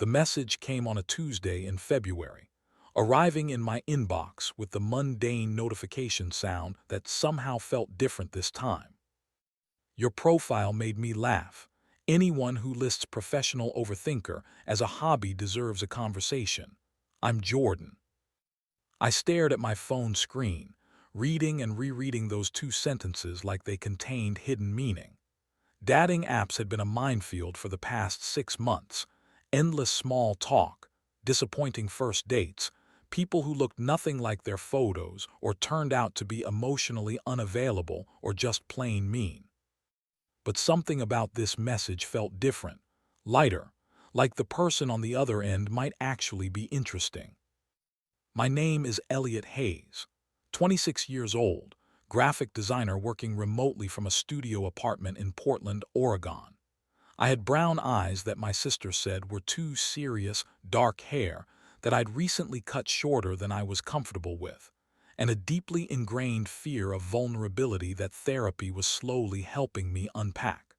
The message came on a Tuesday in February, arriving in my inbox with the mundane notification sound that somehow felt different this time. Your profile made me laugh. Anyone who lists professional overthinker as a hobby deserves a conversation. I'm Jordan. I stared at my phone screen, reading and rereading those two sentences like they contained hidden meaning. Dating apps had been a minefield for the past 6 months. Endless small talk, disappointing first dates, people who looked nothing like their photos or turned out to be emotionally unavailable or just plain mean. But something about this message felt different, lighter, like the person on the other end might actually be interesting. My name is Elliot Hayes, 26 years old, graphic designer working remotely from a studio apartment in Portland, Oregon. I had brown eyes that my sister said were too serious, dark hair that I'd recently cut shorter than I was comfortable with, and a deeply ingrained fear of vulnerability that therapy was slowly helping me unpack.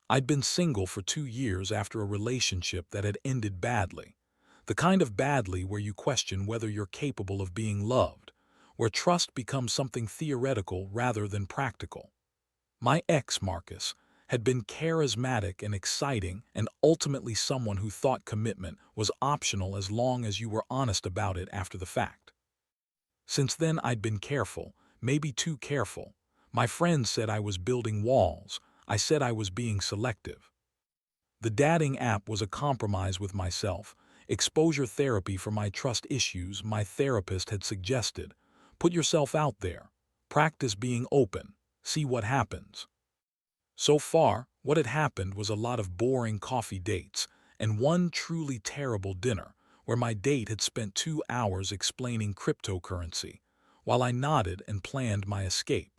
I'd been single for 2 years after a relationship that had ended badly, the kind of badly where you question whether you're capable of being loved, where trust becomes something theoretical rather than practical. My ex, Marcus, had been charismatic and exciting and ultimately someone who thought commitment was optional as long as you were honest about it after the fact. Since then I'd been careful, maybe too careful. My friends said I was building walls. I said I was being selective. The dating app was a compromise with myself, exposure therapy for my trust issues. My therapist had suggested, put yourself out there, practice being open, see what happens. So far, what had happened was a lot of boring coffee dates and one truly terrible dinner where my date had spent 2 hours explaining cryptocurrency while I nodded and planned my escape.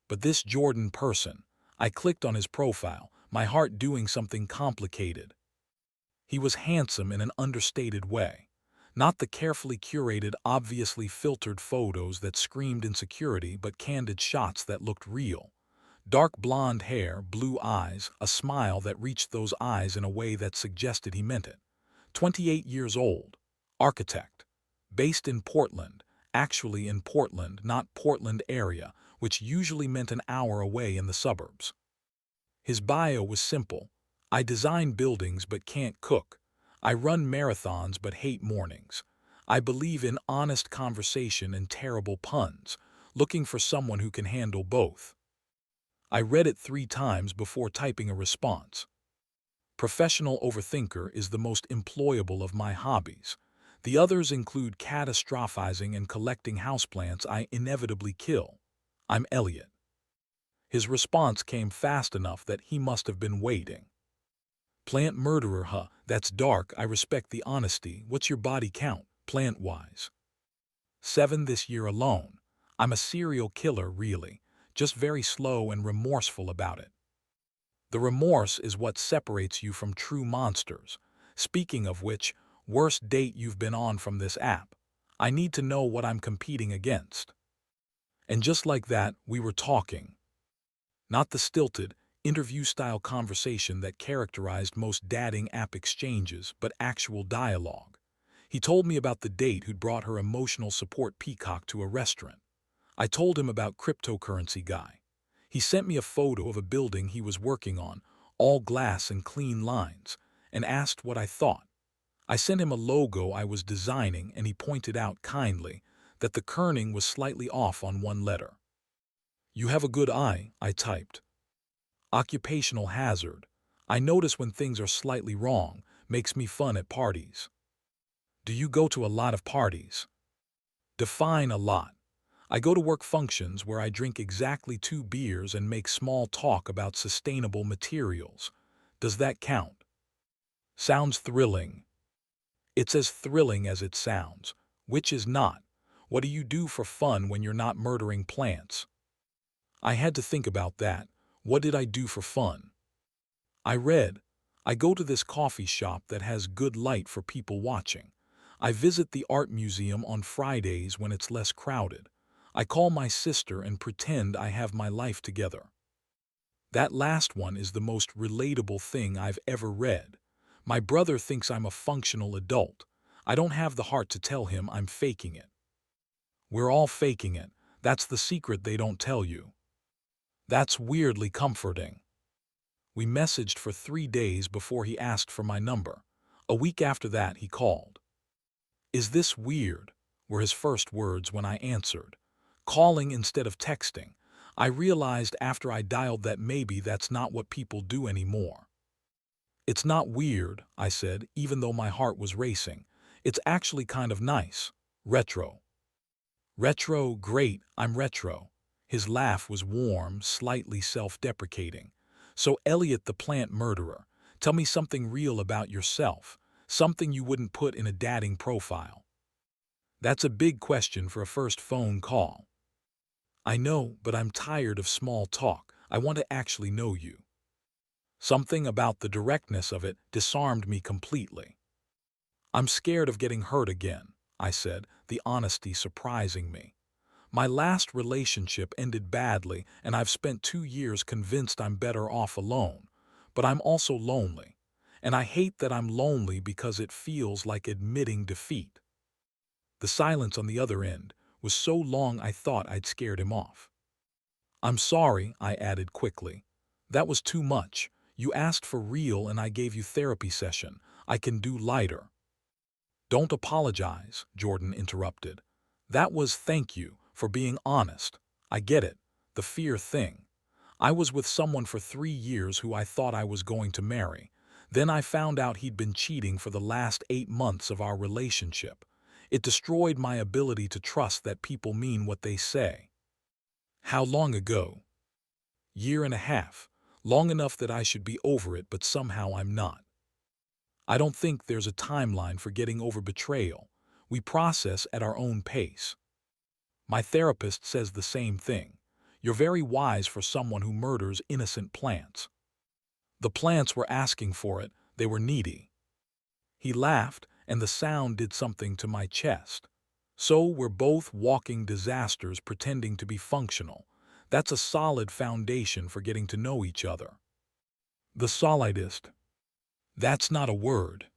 But this Jordan person, I clicked on his profile, my heart doing something complicated. He was handsome in an understated way, not the carefully curated, obviously filtered photos that screamed insecurity but candid shots that looked real. Dark blonde hair, blue eyes, a smile that reached those eyes in a way that suggested he meant it. 28 years old, architect, based in Portland, actually in Portland, not Portland area, which usually meant an hour away in the suburbs. His bio was simple. I design buildings but can't cook. I run marathons but hate mornings. I believe in honest conversation and terrible puns, looking for someone who can handle both. I read it 3 times before typing a response. Professional overthinker is the most employable of my hobbies. The others include catastrophizing and collecting houseplants I inevitably kill. I'm Elliot. His response came fast enough that he must have been waiting. Plant murderer, huh? That's dark. I respect the honesty. What's your body count, plant-wise? 7 this year alone. I'm a serial killer, really, just very slow and remorseful about it. The remorse is what separates you from true monsters. Speaking of which, worst date you've been on from this app. I need to know what I'm competing against. And just like that, we were talking. Not the stilted, interview-style conversation that characterized most dating app exchanges, but actual dialogue. He told me about the date who'd brought her emotional support peacock to a restaurant. I told him about cryptocurrency guy. He sent me a photo of a building he was working on, all glass and clean lines, and asked what I thought. I sent him a logo I was designing and he pointed out kindly that the kerning was slightly off on one letter. You have a good eye, I typed. Occupational hazard. I notice when things are slightly wrong, makes me fun at parties. Do you go to a lot of parties? Define a lot. I go to work functions where I drink exactly 2 beers and make small talk about sustainable materials. Does that count? Sounds thrilling. It's as thrilling as it sounds, which is not. What do you do for fun when you're not murdering plants? I had to think about that. What did I do for fun? I read. I go to this coffee shop that has good light for people watching. I visit the art museum on Fridays when it's less crowded. I call my sister and pretend I have my life together. That last one is the most relatable thing I've ever read. My brother thinks I'm a functional adult. I don't have the heart to tell him I'm faking it. We're all faking it. That's the secret they don't tell you. That's weirdly comforting. We messaged for 3 days before he asked for my number. A week after that, he called. "Is this weird?" were his first words when I answered. Calling instead of texting. I realized after I dialed that maybe that's not what people do anymore. "It's not weird," I said, even though my heart was racing. "It's actually kind of nice. Retro." "Retro, great, I'm retro." His laugh was warm, slightly self-deprecating. "So Elliot the plant murderer, tell me something real about yourself, something you wouldn't put in a dating profile." That's a big question for a first phone call. "I know, but I'm tired of small talk. I want to actually know you." Something about the directness of it disarmed me completely. "I'm scared of getting hurt again," I said, the honesty surprising me. "My last relationship ended badly, and I've spent 2 years convinced I'm better off alone. But I'm also lonely. And I hate that I'm lonely because it feels like admitting defeat." The silence on the other end was so long I thought I'd scared him off. "I'm sorry," I added quickly. "That was too much. You asked for real and I gave you therapy session. I can do lighter." "Don't apologize," Jordan interrupted. "That was thank you for being honest. I get it, the fear thing. I was with someone for 3 years who I thought I was going to marry. Then I found out he'd been cheating for the last 8 months of our relationship. It destroyed my ability to trust that people mean what they say." "How long ago?" "Year and a half. Long enough that I should be over it, but somehow I'm not." "I don't think there's a timeline for getting over betrayal. We process at our own pace." "My therapist says the same thing. You're very wise for someone who murders innocent plants." "The plants were asking for it. They were needy." He laughed, and the sound did something to my chest. "So we're both walking disasters pretending to be functional. That's a solid foundation for getting to know each other." "The solidest." "That's not a word.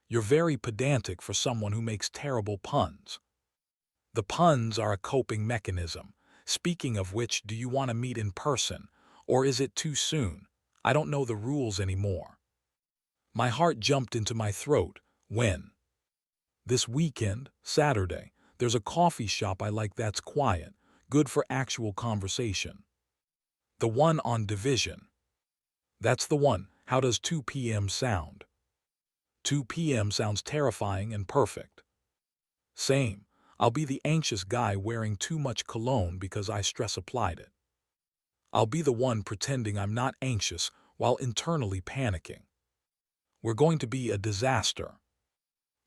You're very pedantic for someone who makes terrible puns." "The puns are a coping mechanism. Speaking of which, do you want to meet in person? Or is it too soon? I don't know the rules anymore." My heart jumped into my throat. "When?" "This weekend, Saturday. There's a coffee shop I like that's quiet, good for actual conversation." "The one on Division?" "That's the one. How does 2 p.m. sound?" 2 p.m. sounds terrifying and perfect." "Same. I'll be the anxious guy wearing too much cologne because I stress applied it. I'll be the one pretending I'm not anxious while internally panicking. We're going to be a disaster."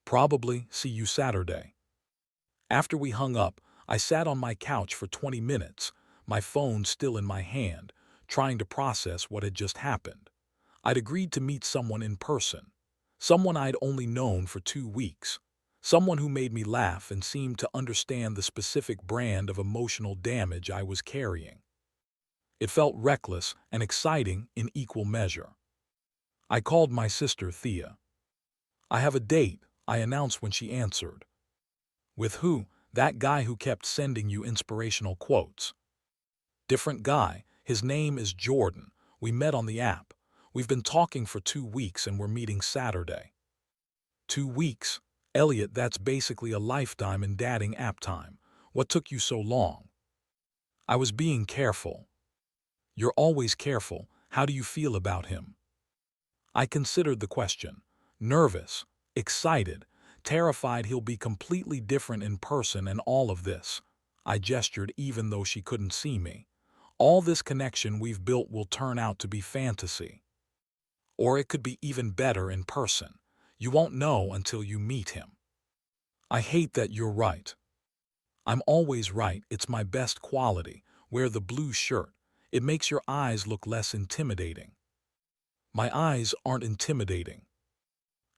"Probably. See you Saturday." After we hung up, I sat on my couch for 20 minutes, my phone still in my hand, trying to process what had just happened. I'd agreed to meet someone in person, someone I'd only known for 2 weeks, someone who made me laugh and seemed to understand the specific brand of emotional damage I was carrying. It felt reckless and exciting in equal measure. I called my sister Thea. "I have a date," I announced when she answered. "With who?" "That guy who kept sending you inspirational quotes." "Different guy. His name is Jordan. We met on the app. We've been talking for 2 weeks and we're meeting Saturday." 2 weeks? Elliot, that's basically a lifetime in dating app time. What took you so long?" "I was being careful." "You're always careful. How do you feel about him?" I considered the question. Nervous, excited, terrified he'll be completely different in person and all of this. I gestured even though she couldn't see me. "All this connection we've built will turn out to be fantasy. Or it could be even better in person. You won't know until you meet him." "I hate that you're right." "I'm always right. It's my best quality. Wear the blue shirt. It makes your eyes look less intimidating." "My eyes aren't intimidating."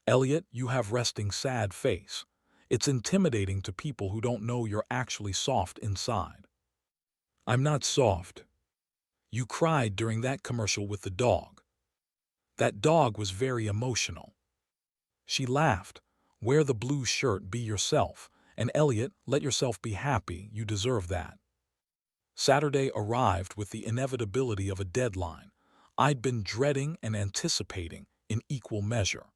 "Elliot, you have resting sad face. It's intimidating to people who don't know you're actually soft inside." "I'm not soft." "You cried during that commercial with the dog." "That dog was very emotional." She laughed. Wear the blue shirt, be yourself. And Elliot, let yourself be happy, you deserve that. Saturday arrived with the inevitability of a deadline I'd been dreading and anticipating in equal measure.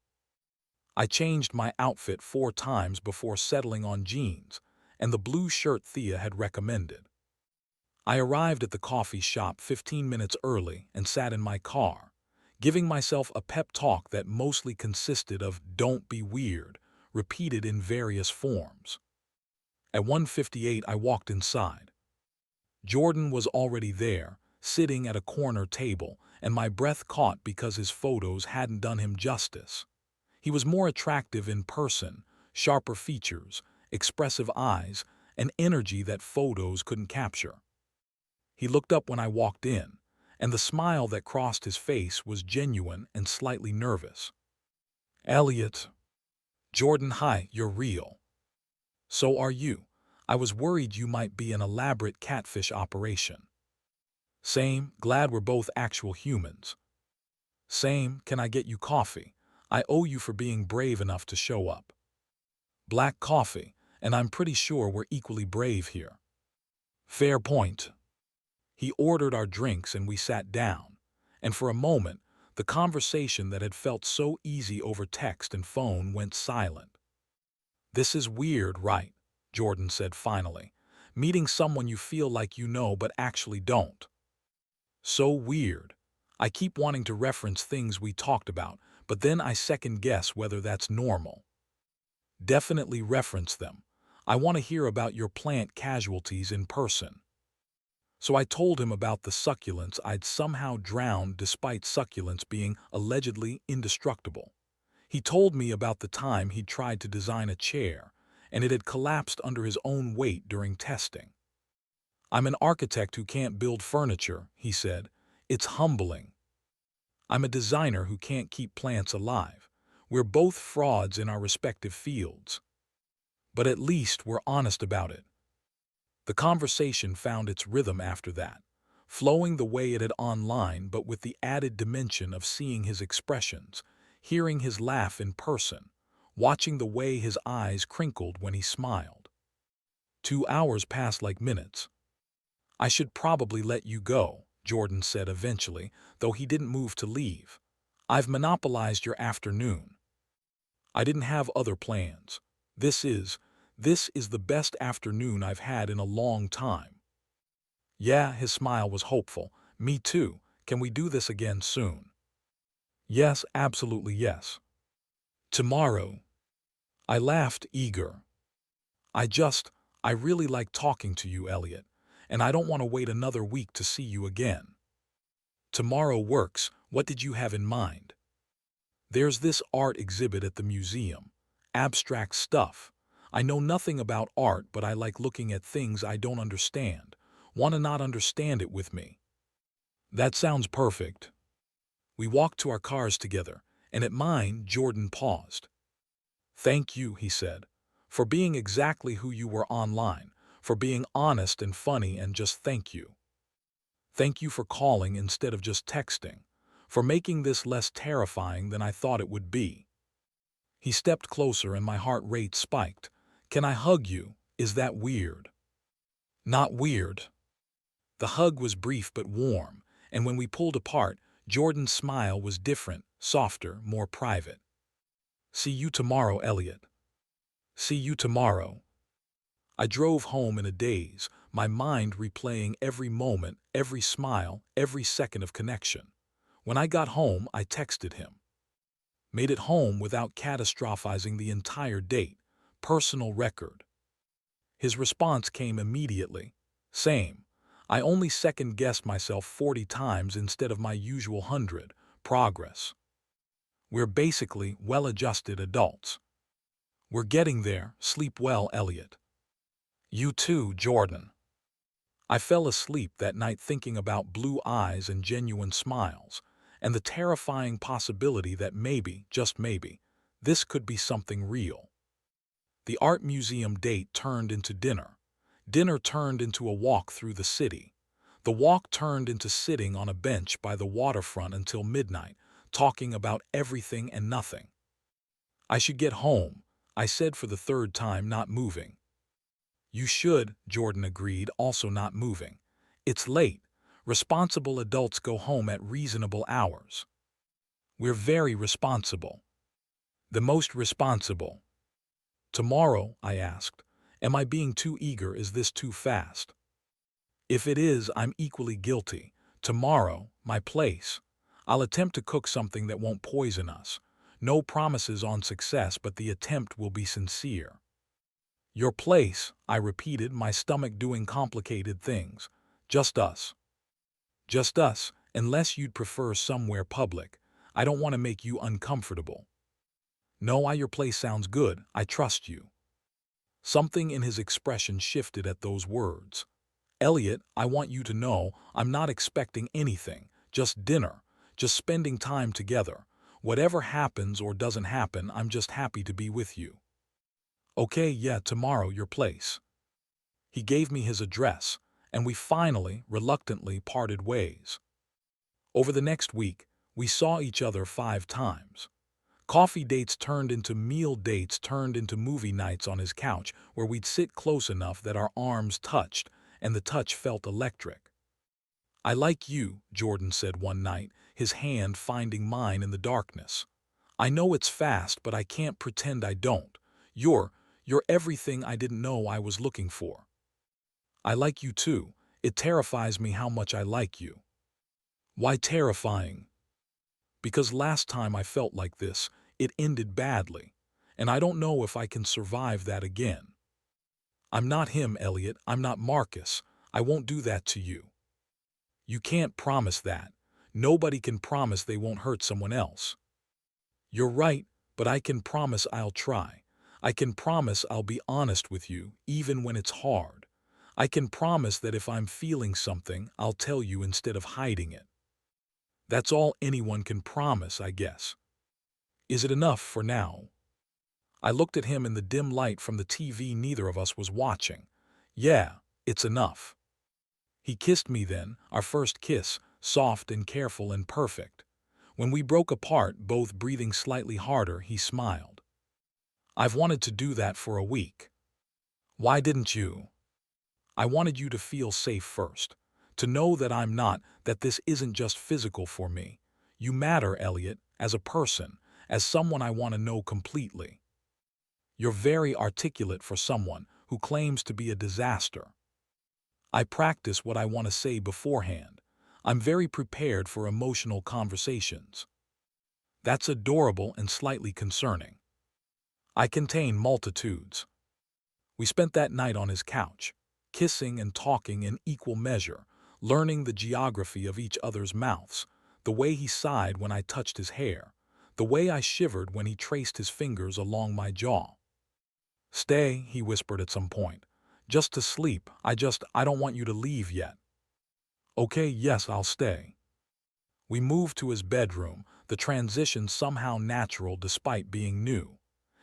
I changed my outfit 4 times before settling on jeans and the blue shirt Thea had recommended. I arrived at the coffee shop 15 minutes early and sat in my car, giving myself a pep talk that mostly consisted of "don't be weird," repeated in various forms. At 1:58 I walked inside. Jordan was already there, sitting at a corner table, and my breath caught because his photos hadn't done him justice. He was more attractive in person, sharper features, expressive eyes, and energy that photos couldn't capture. He looked up when I walked in, and the smile that crossed his face was genuine and slightly nervous. "Elliot." "Jordan, hi, you're real." "So are you. I was worried you might be an elaborate catfish operation." "Same, glad we're both actual humans." "Same, can I get you coffee? I owe you for being brave enough to show up." "Black coffee, and I'm pretty sure we're equally brave here." "Fair point." He ordered our drinks and we sat down, and for a moment, the conversation that had felt so easy over text and phone went silent. "This is weird, right?" Jordan said finally. "Meeting someone you feel like you know but actually don't." "So weird. I keep wanting to reference things we talked about, but then I second-guess whether that's normal." "Definitely reference them. I want to hear about your plant casualties in person." So I told him about the succulents I'd somehow drowned despite succulents being allegedly indestructible. He told me about the time he'd tried to design a chair, and it had collapsed under his own weight during testing. "I'm an architect who can't build furniture," he said. "It's humbling. I'm a designer who can't keep plants alive. We're both frauds in our respective fields. But at least we're honest about it." The conversation found its rhythm after that, flowing the way it had online but with the added dimension of seeing his expressions, hearing his laugh in person, watching the way his eyes crinkled when he smiled. 2 hours passed like minutes. "I should probably let you go," Jordan said eventually, though he didn't move to leave. "I've monopolized your afternoon." "I didn't have other plans. This is the best afternoon I've had in a long time." "Yeah," his smile was hopeful. "Me too. Can we do this again soon?" "Yes, absolutely yes." "Tomorrow." I laughed, eager. I really like talking to you, Elliot, and I don't want to wait another week to see you again." "Tomorrow works. What did you have in mind?" "There's this art exhibit at the museum. Abstract stuff. I know nothing about art, but I like looking at things I don't understand. Want to not understand it with me." "That sounds perfect." We walked to our cars together, and at mine, Jordan paused. "Thank you," he said, "for being exactly who you were online, for being honest and funny, and just thank you. Thank you for calling instead of just texting, for making this less terrifying than I thought it would be." He stepped closer and my heart rate spiked. "Can I hug you? Is that weird?" "Not weird." The hug was brief but warm, and when we pulled apart, Jordan's smile was different, softer, more private. "See you tomorrow, Elliot." "See you tomorrow." I drove home in a daze, my mind replaying every moment, every smile, every second of connection. When I got home, I texted him. Made it home without catastrophizing the entire date. Personal record. His response came immediately. "Same. I only second-guessed myself 40 times instead of my usual 100. Progress. We're basically well-adjusted adults." "We're getting there. Sleep well, Elliot." "You too, Jordan." I fell asleep that night thinking about blue eyes and genuine smiles, and the terrifying possibility that maybe, just maybe, this could be something real. The art museum date turned into dinner. Dinner turned into a walk through the city. The walk turned into sitting on a bench by the waterfront until midnight, talking about everything and nothing. I should get home, I said for the third time, not moving. You should, Jordan agreed, also not moving. It's late. Responsible adults go home at reasonable hours. We're very responsible. The most responsible. Tomorrow, I asked, am I being too eager? Is this too fast? If it is, I'm equally guilty. Tomorrow, my place. I'll attempt to cook something that won't poison us. No promises on success, but the attempt will be sincere. Your place, I repeated, my stomach doing complicated things. Just us. Just us, unless you'd prefer somewhere public. I don't want to make you uncomfortable. No, your place sounds good. I trust you. Something in his expression shifted at those words. Elliot, I want you to know I'm not expecting anything. Just dinner. Just spending time together. Whatever happens or doesn't happen, I'm just happy to be with you. Okay, yeah, tomorrow, your place. He gave me his address, and we finally, reluctantly, parted ways. Over the next week, we saw each other 5 times. Coffee dates turned into meal dates, turned into movie nights on his couch where we'd sit close enough that our arms touched, and the touch felt electric. I like you, Jordan said one night, his hand finding mine in the darkness. I know it's fast, but I can't pretend I don't. You're everything I didn't know I was looking for. I like you too. It terrifies me how much I like you. Why terrifying? Because last time I felt like this, it ended badly, and I don't know if I can survive that again. I'm not him, Elliot. I'm not Marcus. I won't do that to you. You can't promise that. Nobody can promise they won't hurt someone else. You're right, but I can promise I'll try. I can promise I'll be honest with you, even when it's hard. I can promise that if I'm feeling something, I'll tell you instead of hiding it. That's all anyone can promise, I guess. Is it enough for now? I looked at him in the dim light from the TV neither of us was watching. Yeah, it's enough. He kissed me then, our first kiss, soft and careful and perfect. When we broke apart, both breathing slightly harder, he smiled. I've wanted to do that for a week. Why didn't you? I wanted you to feel safe first. To know that I'm not, that this isn't just physical for me. You matter, Elliot, as a person, as someone I want to know completely. You're very articulate for someone who claims to be a disaster. I practice what I want to say beforehand. I'm very prepared for emotional conversations. That's adorable and slightly concerning. I contain multitudes. We spent that night on his couch, kissing and talking in equal measure, learning the geography of each other's mouths, the way he sighed when I touched his hair, the way I shivered when he traced his fingers along my jaw. Stay, he whispered at some point. Just to sleep. I don't want you to leave yet. Okay, yes, I'll stay. We moved to his bedroom, the transition somehow natural despite being new.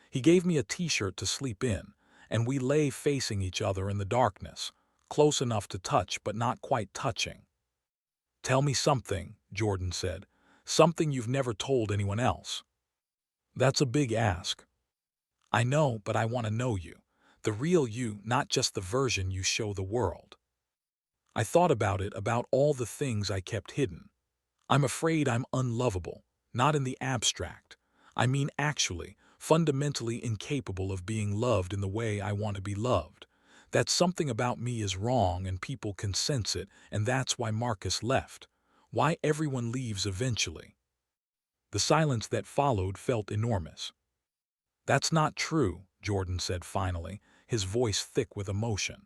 He gave me a t-shirt to sleep in, and we lay facing each other in the darkness, close enough to touch but not quite touching. Tell me something, Jordan said, something you've never told anyone else. That's a big ask. I know, but I want to know you. The real you, not just the version you show the world. I thought about it, about all the things I kept hidden. I'm afraid I'm unlovable, not in the abstract. I mean actually, fundamentally incapable of being loved in the way I want to be loved. That something about me is wrong and people can sense it, and that's why Marcus left. Why everyone leaves eventually. The silence that followed felt enormous. That's not true, Jordan said finally, his voice thick with emotion.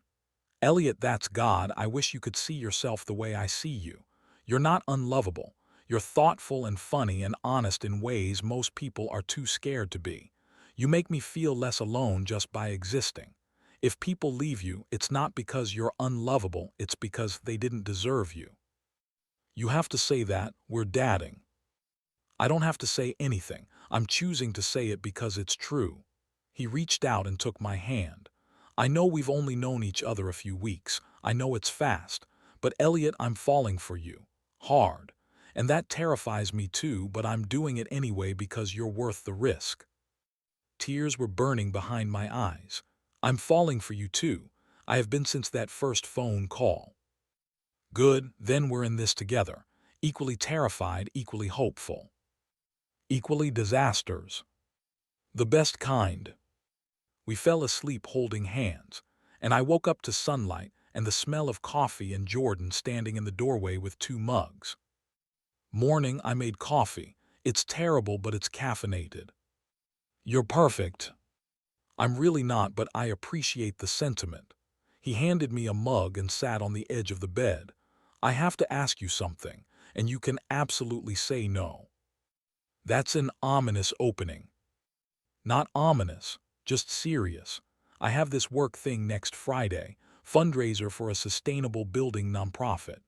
Elliot, that's God. I wish you could see yourself the way I see you. You're not unlovable. You're thoughtful and funny and honest in ways most people are too scared to be. You make me feel less alone just by existing. If people leave you, it's not because you're unlovable, it's because they didn't deserve you. You have to say that. We're dating. I don't have to say anything. I'm choosing to say it because it's true. He reached out and took my hand. I know we've only known each other a few weeks. I know it's fast. But Elliot, I'm falling for you. Hard. And that terrifies me too, but I'm doing it anyway because you're worth the risk. Tears were burning behind my eyes. I'm falling for you too. I have been since that first phone call. Good, then we're in this together. Equally terrified, equally hopeful. Equally disasters. The best kind. We fell asleep holding hands, and I woke up to sunlight and the smell of coffee and Jordan standing in the doorway with 2 mugs. Morning, I made coffee. It's terrible, but it's caffeinated. You're perfect. I'm really not, but I appreciate the sentiment. He handed me a mug and sat on the edge of the bed. I have to ask you something, and you can absolutely say no. That's an ominous opening. Not ominous, just serious. I have this work thing next Friday, fundraiser for a sustainable building nonprofit.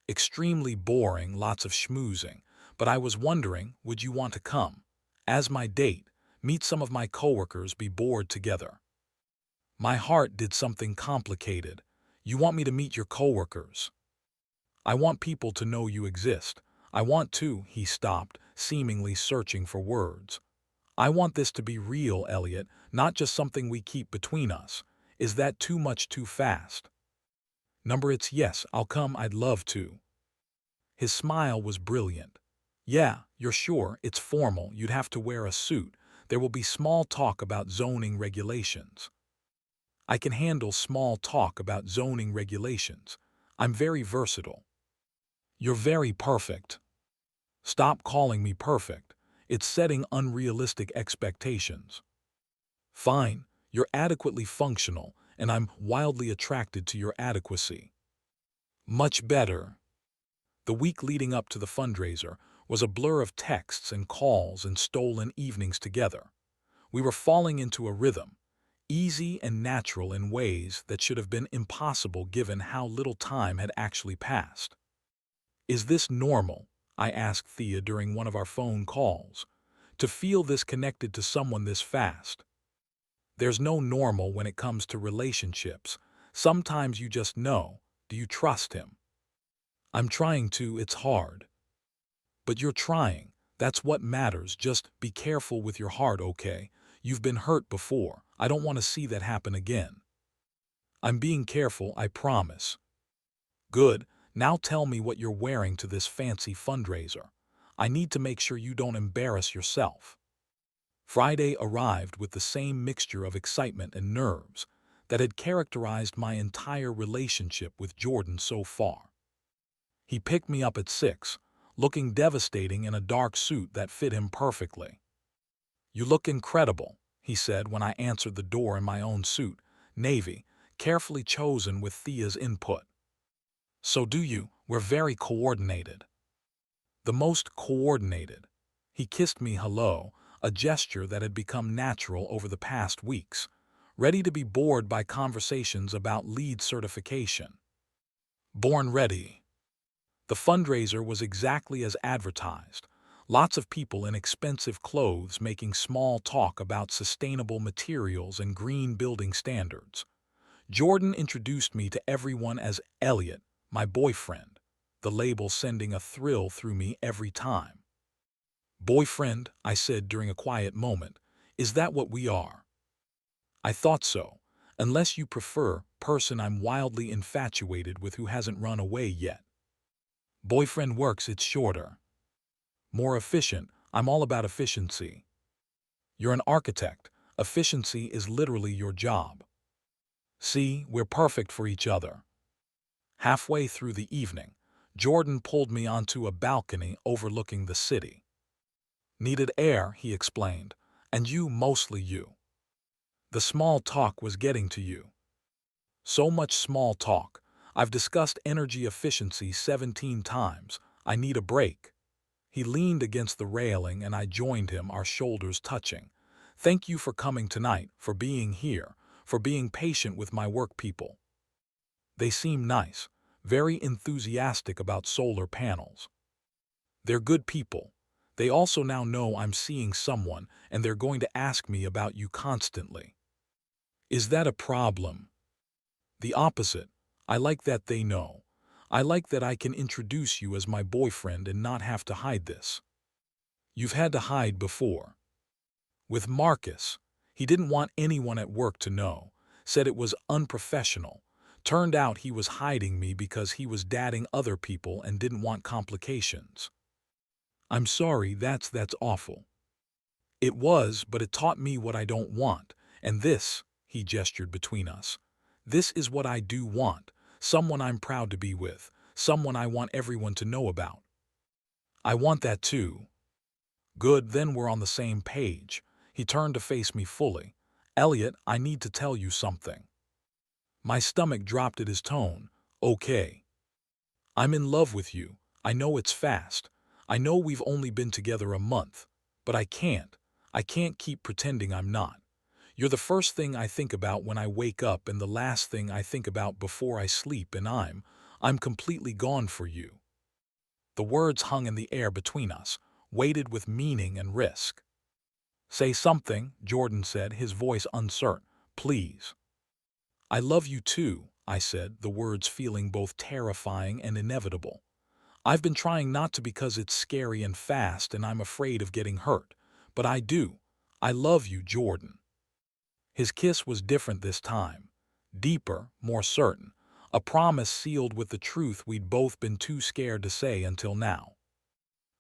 Extremely boring, lots of schmoozing, but I was wondering, would you want to come? As my date, meet some of my coworkers, be bored together. My heart did something complicated. You want me to meet your coworkers? I want people to know you exist. I want to, he stopped, seemingly searching for words. I want this to be real, Elliot, not just something we keep between us. Is that too much too fast? It's yes, I'll come, I'd love to. His smile was brilliant. Yeah, you're sure, it's formal, you'd have to wear a suit. There will be small talk about zoning regulations. I can handle small talk about zoning regulations. I'm very versatile. You're very perfect. Stop calling me perfect. It's setting unrealistic expectations. Fine, you're adequately functional, and I'm wildly attracted to your adequacy. Much better. The week leading up to the fundraiser was a blur of texts and calls and stolen evenings together. We were falling into a rhythm, easy and natural in ways that should have been impossible given how little time had actually passed. Is this normal? I asked Thea during one of our phone calls. To feel this connected to someone this fast. There's no normal when it comes to relationships. Sometimes you just know. Do you trust him? I'm trying to, it's hard. But you're trying. That's what matters. Just be careful with your heart, okay? You've been hurt before. I don't want to see that happen again. I'm being careful, I promise. Good. Now tell me what you're wearing to this fancy fundraiser. I need to make sure you don't embarrass yourself. Friday arrived with the same mixture of excitement and nerves that had characterized my entire relationship with Jordan so far. He picked me up at 6, looking devastating in a dark suit that fit him perfectly. You look incredible, he said when I answered the door in my own suit, navy, carefully chosen with Thea's input. So do you. We're very coordinated. The most coordinated. He kissed me hello, a gesture that had become natural over the past weeks, ready to be bored by conversations about lead certification. Born ready. The fundraiser was exactly as advertised. Lots of people in expensive clothes making small talk about sustainable materials and green building standards. Jordan introduced me to everyone as Elliot, my boyfriend, the label sending a thrill through me every time. Boyfriend, I said during a quiet moment, is that what we are? I thought so, unless you prefer person I'm wildly infatuated with who hasn't run away yet. Boyfriend works, it's shorter. More efficient, I'm all about efficiency. You're an architect, efficiency is literally your job. See, we're perfect for each other. Halfway through the evening, Jordan pulled me onto a balcony overlooking the city. Needed air, he explained, and you, mostly you. The small talk was getting to you. So much small talk. I've discussed energy efficiency 17 times. I need a break. He leaned against the railing and I joined him, our shoulders touching. Thank you for coming tonight, for being here, for being patient with my work people. They seem nice, very enthusiastic about solar panels. They're good people. They also now know I'm seeing someone and they're going to ask me about you constantly. Is that a problem? The opposite. I like that they know. I like that I can introduce you as my boyfriend and not have to hide this. You've had to hide before. With Marcus, he didn't want anyone at work to know, said it was unprofessional. Turned out he was hiding me because he was dating other people and didn't want complications. I'm sorry, that's awful. It was, but it taught me what I don't want. And this, he gestured between us, this is what I do want. Someone I'm proud to be with. Someone I want everyone to know about. I want that too. Good, then we're on the same page. He turned to face me fully. Elliot, I need to tell you something. My stomach dropped at his tone. Okay. I'm in love with you. I know it's fast. I know we've only been together a month. But I can't. I can't keep pretending I'm not. You're the first thing I think about when I wake up and the last thing I think about before I sleep, and I'm completely gone for you. The words hung in the air between us, weighted with meaning and risk. Say something, Jordan said, his voice uncertain. Please. I love you too, I said, the words feeling both terrifying and inevitable. I've been trying not to because it's scary and fast and I'm afraid of getting hurt. But I do. I love you, Jordan. His kiss was different this time. Deeper, more certain. A promise sealed with the truth we'd both been too scared to say until now.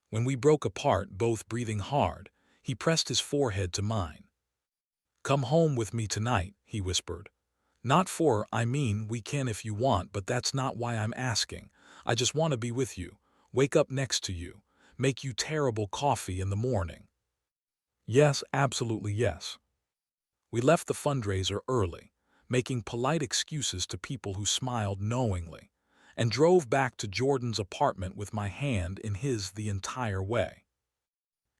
When we broke apart, both breathing hard, he pressed his forehead to mine. Come home with me tonight, he whispered. We can if you want, but that's not why I'm asking. I just want to be with you, wake up next to you, make you terrible coffee in the morning. Yes, absolutely yes. We left the fundraiser early, making polite excuses to people who smiled knowingly, and drove back to Jordan's apartment with my hand in his the entire way.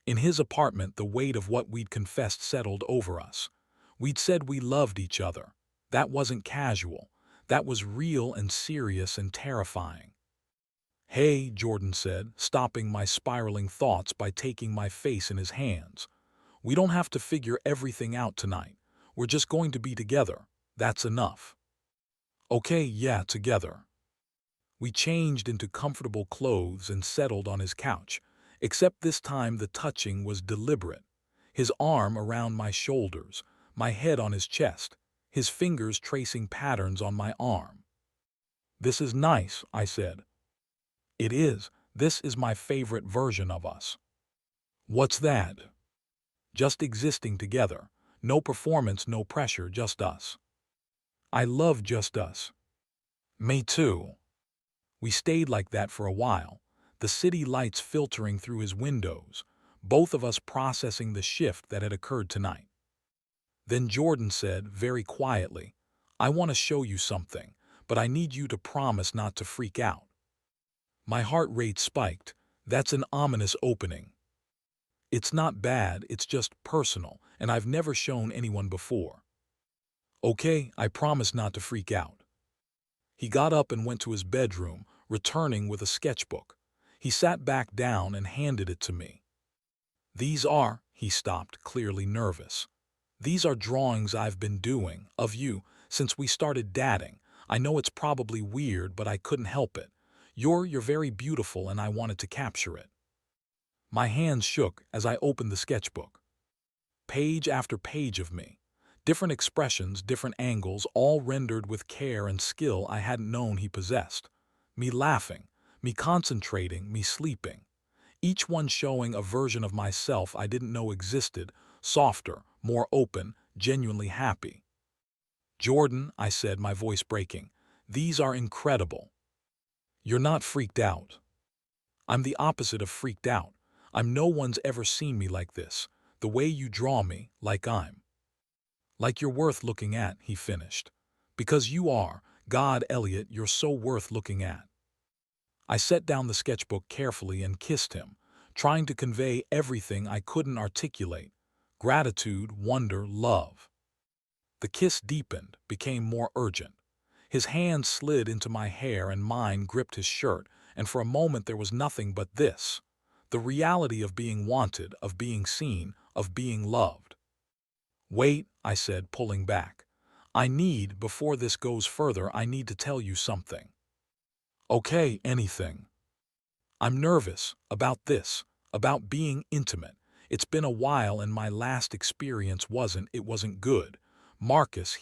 In his apartment, the weight of what we'd confessed settled over us. We'd said we loved each other. That wasn't casual. That was real and serious and terrifying. Hey, Jordan said, stopping my spiraling thoughts by taking my face in his hands. We don't have to figure everything out tonight. We're just going to be together. That's enough. Okay, yeah, together. We changed into comfortable clothes and settled on his couch, except this time the touching was deliberate. His arm around my shoulders, my head on his chest, his fingers tracing patterns on my arm. This is nice, I said. It is. This is my favorite version of us. What's that? Just existing together. No performance, no pressure, just us. I love just us. Me too. We stayed like that for a while, the city lights filtering through his windows, both of us processing the shift that had occurred tonight. Then Jordan said, very quietly, I want to show you something, but I need you to promise not to freak out. My heart rate spiked. That's an ominous opening. It's not bad, it's just personal, and I've never shown anyone before. Okay, I promise not to freak out. He got up and went to his bedroom, returning with a sketchbook. He sat back down and handed it to me. He stopped, clearly nervous. These are drawings I've been doing, of you, since we started dating. I know it's probably weird, but I couldn't help it. You're very beautiful and I wanted to capture it. My hands shook as I opened the sketchbook. Page after page of me. Different expressions, different angles, all rendered with care and skill I hadn't known he possessed. Me laughing, me concentrating, me sleeping. Each one showing a version of myself I didn't know existed, softer, more open, genuinely happy. Jordan, I said, my voice breaking, these are incredible. You're not freaked out. I'm the opposite of freaked out. No one's ever seen me like this. The way you draw me, like you're worth looking at, he finished. Because you are. God, Elliot, you're so worth looking at. I set down the sketchbook carefully and kissed him, trying to convey everything I couldn't articulate. Gratitude, wonder, love. The kiss deepened, became more urgent. His hand slid into my hair and mine gripped his shirt, and for a moment there was nothing but this. The reality of being wanted, of being seen, of being loved. Wait, I said, pulling back. Before this goes further, I need to tell you something. Okay, anything. I'm nervous about this, about being intimate. It's been a while and my last experience wasn't good. Marcus,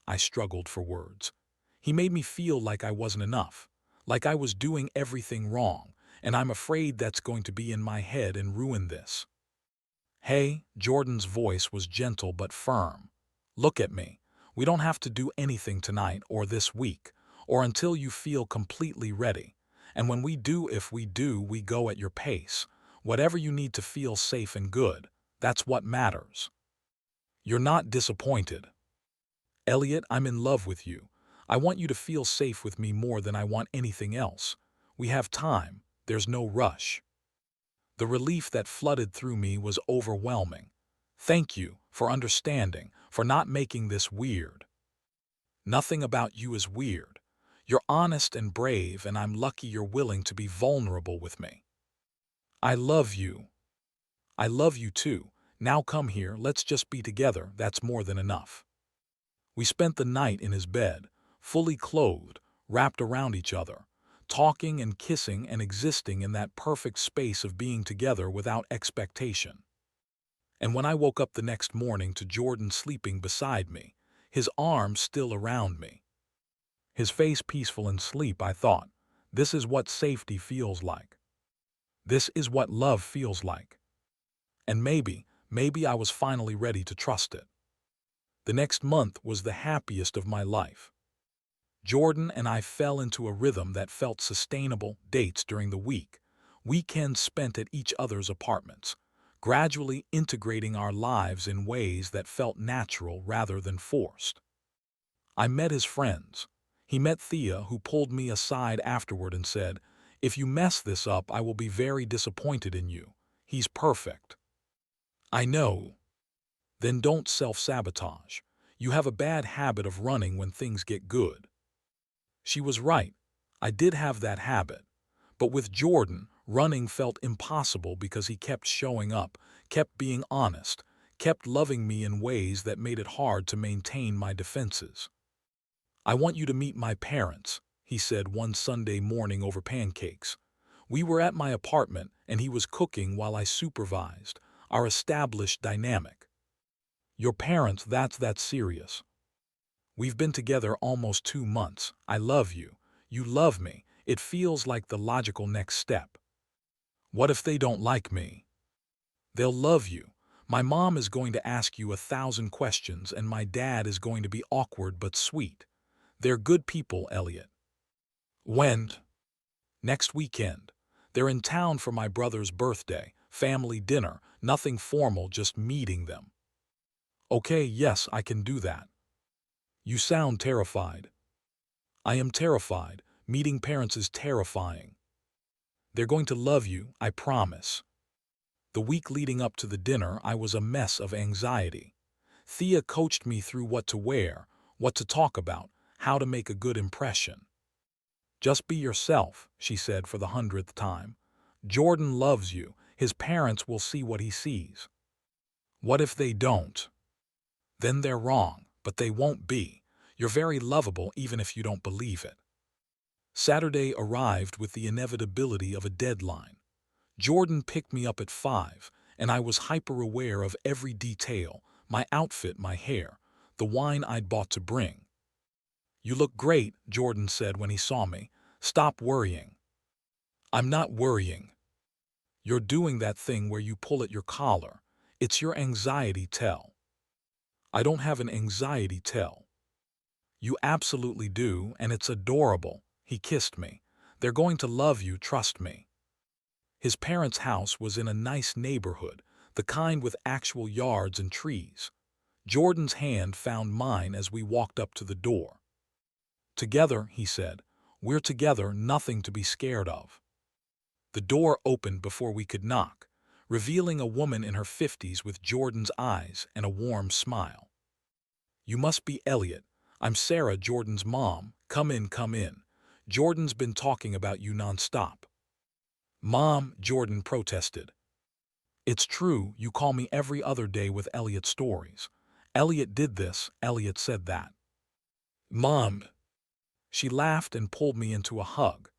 I struggled for words. He made me feel like I wasn't enough, like I was doing everything wrong, and I'm afraid that's going to be in my head and ruin this. Hey, Jordan's voice was gentle but firm. Look at me. We don't have to do anything tonight or this week, or until you feel completely ready. And when we do, if we do, we go at your pace. Whatever you need to feel safe and good, that's what matters. You're not disappointed. Elliot, I'm in love with you. I want you to feel safe with me more than I want anything else. We have time. There's no rush. The relief that flooded through me was overwhelming. Thank you for understanding, for not making this weird. Nothing about you is weird. You're honest and brave, and I'm lucky you're willing to be vulnerable with me. I love you. I love you too. Now come here, let's just be together, that's more than enough. We spent the night in his bed, fully clothed, wrapped around each other, talking and kissing and existing in that perfect space of being together without expectation. And when I woke up the next morning to Jordan sleeping beside me, his arms still around me, his face peaceful in sleep, I thought, this is what safety feels like. This is what love feels like. And maybe I was finally ready to trust it. The next month was the happiest of my life. Jordan and I fell into a rhythm that felt sustainable: dates during the week, weekends spent at each other's apartments, gradually integrating our lives in ways that felt natural rather than forced. I met his friends. He met Thea, who pulled me aside afterward and said, "If you mess this up, I will be very disappointed in you. He's perfect." I know. Then don't self-sabotage. You have a bad habit of running when things get good. She was right. I did have that habit. But with Jordan, running felt impossible because he kept showing up, kept being honest, kept loving me in ways that made it hard to maintain my defenses. "I want you to meet my parents," he said one Sunday morning over pancakes. We were at my apartment and he was cooking while I supervised, our established dynamic. "Your parents, that's serious. We've been together almost 2 months. I love you. You love me. It feels like the logical next step. What if they don't like me? They'll love you. My mom is going to ask you 1,000 questions and my dad is going to be awkward but sweet. They're good people, Elliot." "When?" "Next weekend. They're in town for my brother's birthday, family dinner, nothing formal, just meeting them." "Okay, yes, I can do that." "You sound terrified." "I am terrified. Meeting parents is terrifying." "They're going to love you, I promise." The week leading up to the dinner, I was a mess of anxiety. Thea coached me through what to wear, what to talk about, how to make a good impression. "Just be yourself," she said for the 100th time. "Jordan loves you. His parents will see what he sees." "What if they don't?" "Then they're wrong, but they won't be. You're very lovable even if you don't believe it." Saturday arrived with the inevitability of a deadline. Jordan picked me up at 5, and I was hyper-aware of every detail: my outfit, my hair, the wine I'd bought to bring. "You look great," Jordan said when he saw me. "Stop worrying." "I'm not worrying." "You're doing that thing where you pull at your collar. It's your anxiety tell." "I don't have an anxiety tell." "You absolutely do, and it's adorable." He kissed me. "They're going to love you, trust me." His parents' house was in a nice neighborhood, the kind with actual yards and trees. Jordan's hand found mine as we walked up to the door. "Together," he said. "We're together, nothing to be scared of." The door opened before we could knock, revealing a woman in her 50s with Jordan's eyes and a warm smile. "You must be Elliot. I'm Sarah, Jordan's mom. Come in, come in. Jordan's been talking about you nonstop." "Mom," Jordan protested. "It's true, you call me every other day with Elliot stories. Elliot did this, Elliot said that." "Mom." She laughed and pulled me into a hug.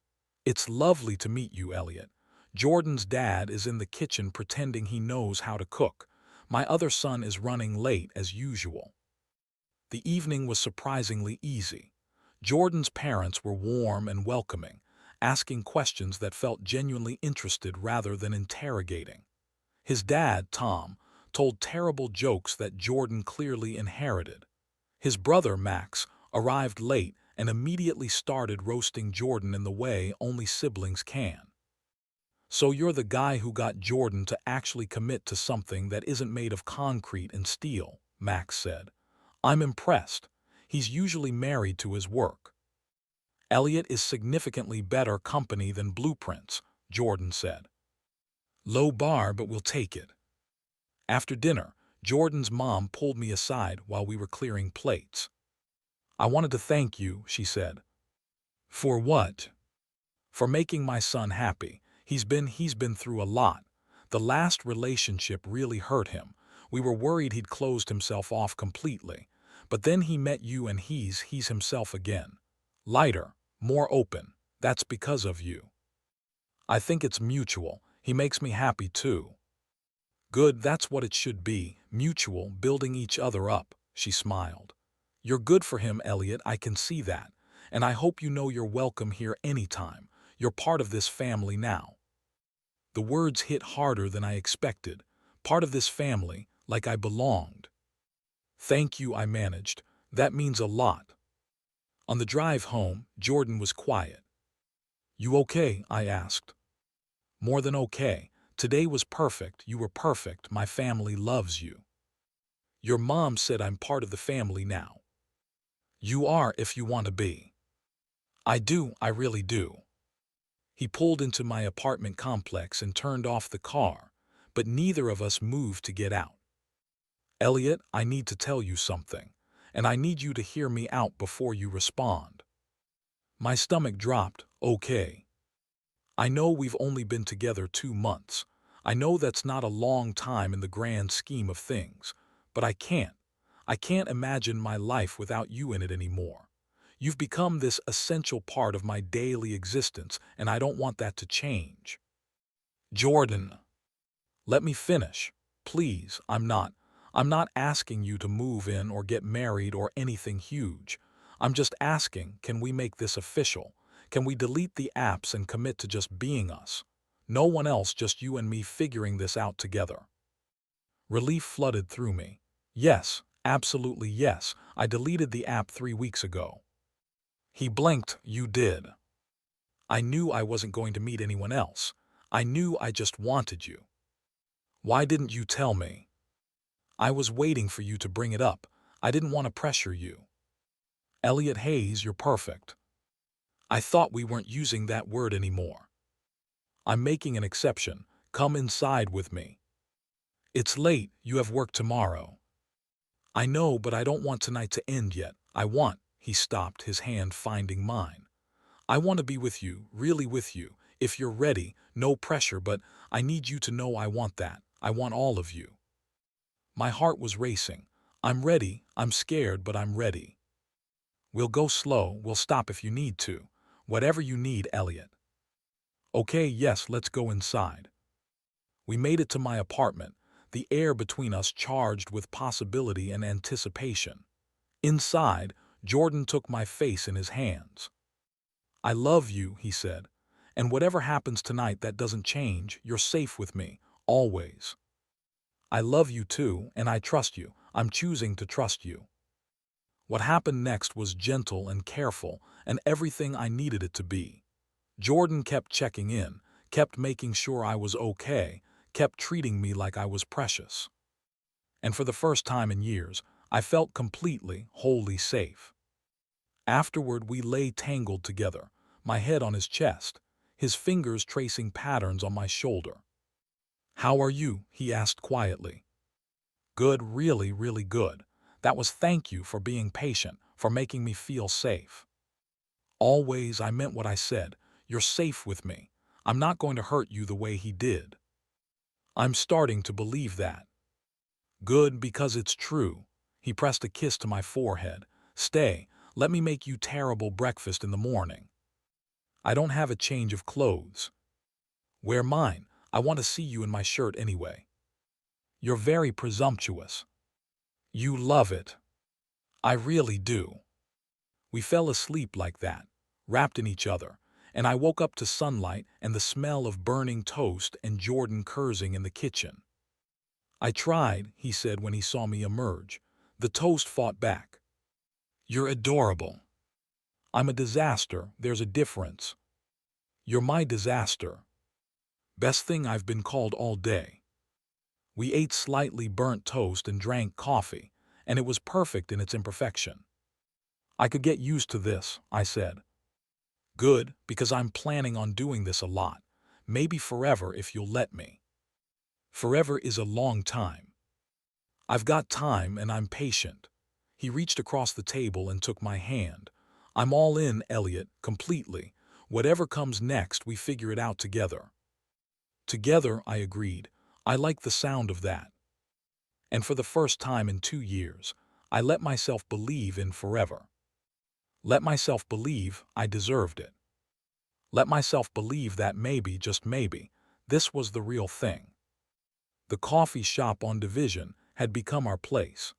"It's lovely to meet you, Elliot. Jordan's dad is in the kitchen pretending he knows how to cook. My other son is running late as usual. The evening was surprisingly easy. Jordan's parents were warm and welcoming, asking questions that felt genuinely interested rather than interrogating. His dad, Tom, told terrible jokes that Jordan clearly inherited. His brother, Max, arrived late and immediately started roasting Jordan in the way only siblings can. "So you're the guy who got Jordan to actually commit to something that isn't made of concrete and steel," Max said. "I'm impressed. He's usually married to his work." "Elliot is significantly better company than blueprints," Jordan said. "Low bar, but we'll take it." After dinner, Jordan's mom pulled me aside while we were clearing plates. "I wanted to thank you," she said. "For what?" "For making my son happy. He's been through a lot. The last relationship really hurt him. We were worried he'd closed himself off completely. But then he met you and he's himself again. Lighter, more open. That's because of you. I think it's mutual. He makes me happy too." "Good, that's what it should be, mutual, building each other up," she smiled. "You're good for him, Elliot, I can see that. And I hope you know you're welcome here anytime. You're part of this family now." The words hit harder than I expected. Part of this family, like I belonged. "Thank you," I managed. "That means a lot." On the drive home, Jordan was quiet. "You okay?" I asked. "More than okay. Today was perfect. You were perfect. My family loves you." "Your mom said I'm part of the family now." "You are if you want to be." "I do, I really do." He pulled into my apartment complex and turned off the car, but neither of us moved to get out. "Elliot, I need to tell you something, and I need you to hear me out before you respond." My stomach dropped. "Okay." "I know we've only been together 2 months. I know that's not a long time in the grand scheme of things, but I can't imagine my life without you in it anymore. You've become this essential part of my daily existence, and I don't want that to change." "Jordan, let me finish. Please, I'm not asking you to move in or get married or anything huge. I'm just asking, can we make this official? Can we delete the apps and commit to just being us? No one else, just you and me figuring this out together." Relief flooded through me. "Yes, absolutely yes. I deleted the app 3 weeks ago." He blinked. "You did." "I knew I wasn't going to meet anyone else. I knew I just wanted you." "Why didn't you tell me?" "I was waiting for you to bring it up. I didn't want to pressure you." "Elliot Hayes, you're perfect." "I thought we weren't using that word anymore." "I'm making an exception. Come inside with me." "It's late. You have work tomorrow." "I know, but I don't want tonight to end yet. He stopped, his hand finding mine. "I want to be with you, really with you. If you're ready, no pressure, but I need you to know I want that. I want all of you." My heart was racing. "I'm ready. I'm scared, but I'm ready." "We'll go slow. We'll stop if you need to. Whatever you need, Elliot." "Okay, yes, let's go inside." We made it to my apartment, the air between us charged with possibility and anticipation. Inside, Jordan took my face in his hands. "I love you," he said. "And whatever happens tonight, that doesn't change. You're safe with me, always." "I love you too, and I trust you. I'm choosing to trust you." What happened next was gentle and careful, and everything I needed it to be. Jordan kept checking in, kept making sure I was okay, kept treating me like I was precious. And for the first time in years, I felt completely, wholly safe. Afterward, we lay tangled together, my head on his chest, his fingers tracing patterns on my shoulder. "How are you?" he asked quietly. "Good, really, really good. That was thank you for being patient, for making me feel safe." "Always, I meant what I said. You're safe with me. I'm not going to hurt you the way he did." "I'm starting to believe that." "Good, because it's true." He pressed a kiss to my forehead. "Stay, let me make you terrible breakfast in the morning." "I don't have a change of clothes." Wear mine. I want to see you in my shirt anyway. You're very presumptuous. You love it. I really do. We fell asleep like that, wrapped in each other, and I woke up to sunlight and the smell of burning toast and Jordan cursing in the kitchen. I tried, he said when he saw me emerge. The toast fought back. You're adorable. I'm a disaster, there's a difference. You're my disaster. Best thing I've been called all day. We ate slightly burnt toast and drank coffee, and it was perfect in its imperfection. I could get used to this, I said. Good, because I'm planning on doing this a lot. Maybe forever if you'll let me. Forever is a long time. I've got time and I'm patient. He reached across the table and took my hand. I'm all in, Elliot, completely. Whatever comes next, we figure it out together. Together, I agreed. I like the sound of that. And for the first time in 2 years, I let myself believe in forever. Let myself believe I deserved it. Let myself believe that maybe, just maybe, this was the real thing. The coffee shop on Division had become our place.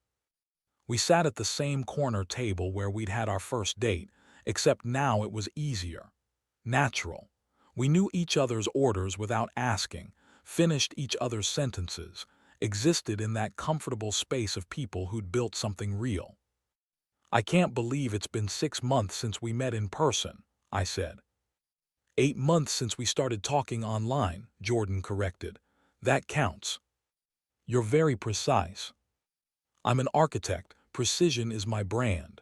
We sat at the same corner table where we'd had our first date, except now it was easier, natural. We knew each other's orders without asking, finished each other's sentences, existed in that comfortable space of people who'd built something real. I can't believe it's been 6 months since we met in person, I said. 8 months since we started talking online, Jordan corrected. That counts. You're very precise. I'm an architect. Precision is my brand.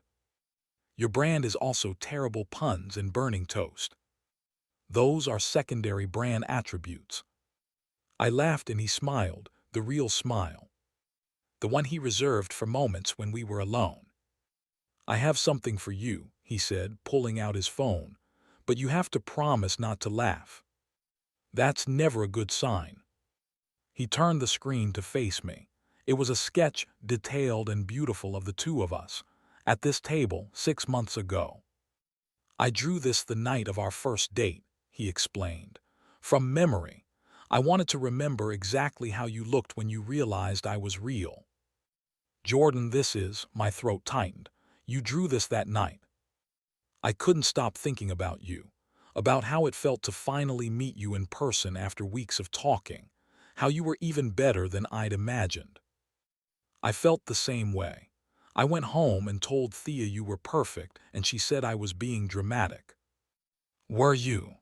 Your brand is also terrible puns and burning toast. Those are secondary brand attributes. I laughed and he smiled, the real smile. The one he reserved for moments when we were alone. I have something for you, he said, pulling out his phone, but you have to promise not to laugh. That's never a good sign. He turned the screen to face me. It was a sketch, detailed and beautiful, of the two of us, at this table 6 months ago. I drew this the night of our first date, he explained. From memory, I wanted to remember exactly how you looked when you realized I was real. Jordan, this is, my throat tightened. You drew this that night. I couldn't stop thinking about you, about how it felt to finally meet you in person after weeks of talking, how you were even better than I'd imagined. I felt the same way. I went home and told Thea you were perfect, and she said I was being dramatic. Were you?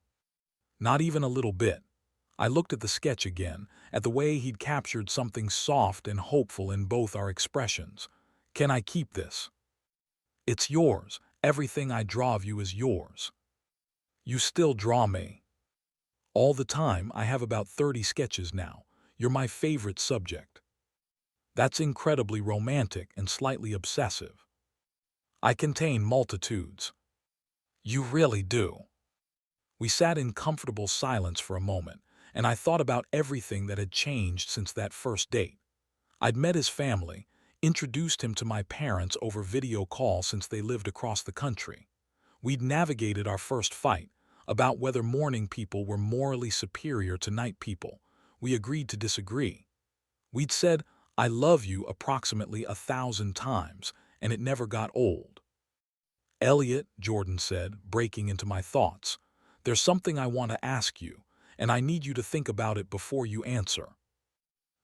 Not even a little bit. I looked at the sketch again, at the way he'd captured something soft and hopeful in both our expressions. Can I keep this? It's yours. Everything I draw of you is yours. You still draw me. All the time. I have about 30 sketches now. You're my favorite subject. That's incredibly romantic and slightly obsessive. I contain multitudes. You really do. We sat in comfortable silence for a moment, and I thought about everything that had changed since that first date. I'd met his family, introduced him to my parents over video call since they lived across the country. We'd navigated our first fight, about whether morning people were morally superior to night people. We agreed to disagree. We'd said, I love you approximately 1,000 times, and it never got old. Elliot, Jordan said, breaking into my thoughts, there's something I want to ask you, and I need you to think about it before you answer.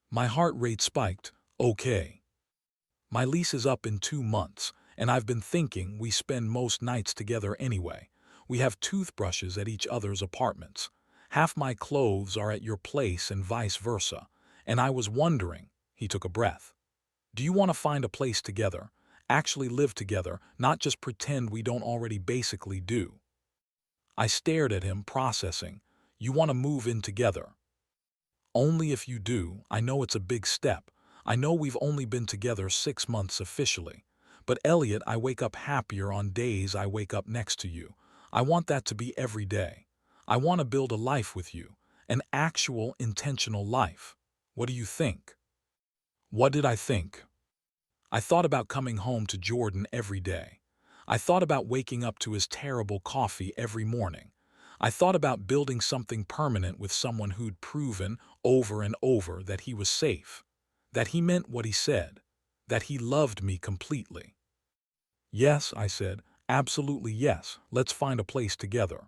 My heart rate spiked. Okay. My lease is up in 2 months, and I've been thinking we spend most nights together anyway. We have toothbrushes at each other's apartments. Half my clothes are at your place and vice versa. And I was wondering, he took a breath. Do you want to find a place together, actually live together, not just pretend we don't already basically do? I stared at him, processing. You want to move in together? Only if you do. I know it's a big step. I know we've only been together 6 months officially. But Elliot, I wake up happier on days I wake up next to you. I want that to be every day. I want to build a life with you, an actual intentional life. What do you think? What did I think? I thought about coming home to Jordan every day. I thought about waking up to his terrible coffee every morning. I thought about building something permanent with someone who'd proven over and over that he was safe, that he meant what he said, that he loved me completely. Yes, I said, absolutely yes, let's find a place together.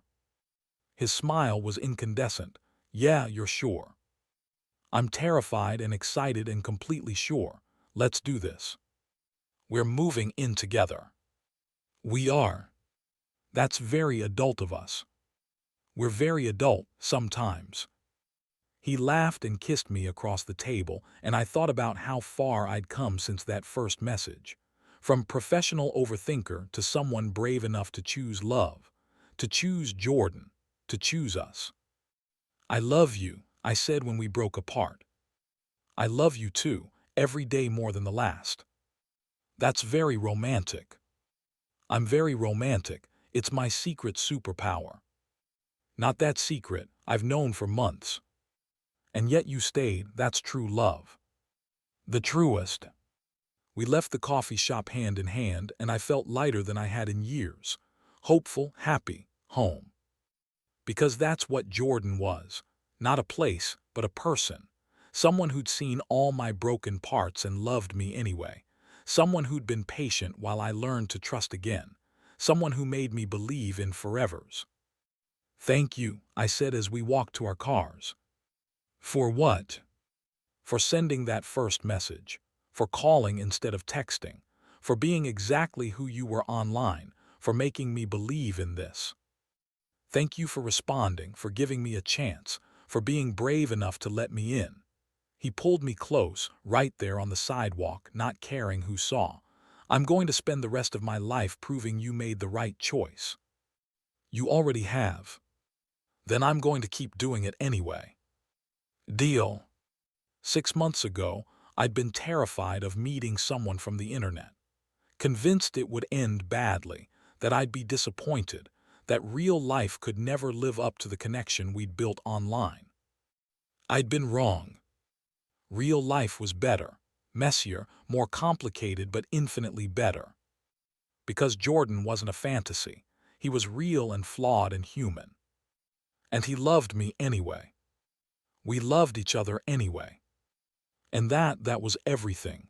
His smile was incandescent. Yeah, you're sure. I'm terrified and excited and completely sure. Let's do this. We're moving in together. We are. That's very adult of us. We're very adult, sometimes. He laughed and kissed me across the table, and I thought about how far I'd come since that first message. From professional overthinker to someone brave enough to choose love, to choose Jordan, to choose us. I love you, I said when we broke apart. I love you too, every day more than the last. That's very romantic. I'm very romantic. It's my secret superpower. Not that secret, I've known for months. And yet you stayed, that's true love. The truest. We left the coffee shop hand in hand, and I felt lighter than I had in years. Hopeful, happy, home. Because that's what Jordan was. Not a place, but a person. Someone who'd seen all my broken parts and loved me anyway. Someone who'd been patient while I learned to trust again. Someone who made me believe in forevers. Thank you, I said as we walked to our cars. For what? For sending that first message. For calling instead of texting. For being exactly who you were online. For making me believe in this. Thank you for responding, for giving me a chance, for being brave enough to let me in. He pulled me close, right there on the sidewalk, not caring who saw. I'm going to spend the rest of my life proving you made the right choice. You already have. Then I'm going to keep doing it anyway. Deal. 6 months ago, I'd been terrified of meeting someone from the internet. Convinced it would end badly, that I'd be disappointed, that real life could never live up to the connection we'd built online. I'd been wrong. Real life was better, messier, more complicated, but infinitely better. Because Jordan wasn't a fantasy. He was real and flawed and human. And he loved me anyway. We loved each other anyway. And that was everything.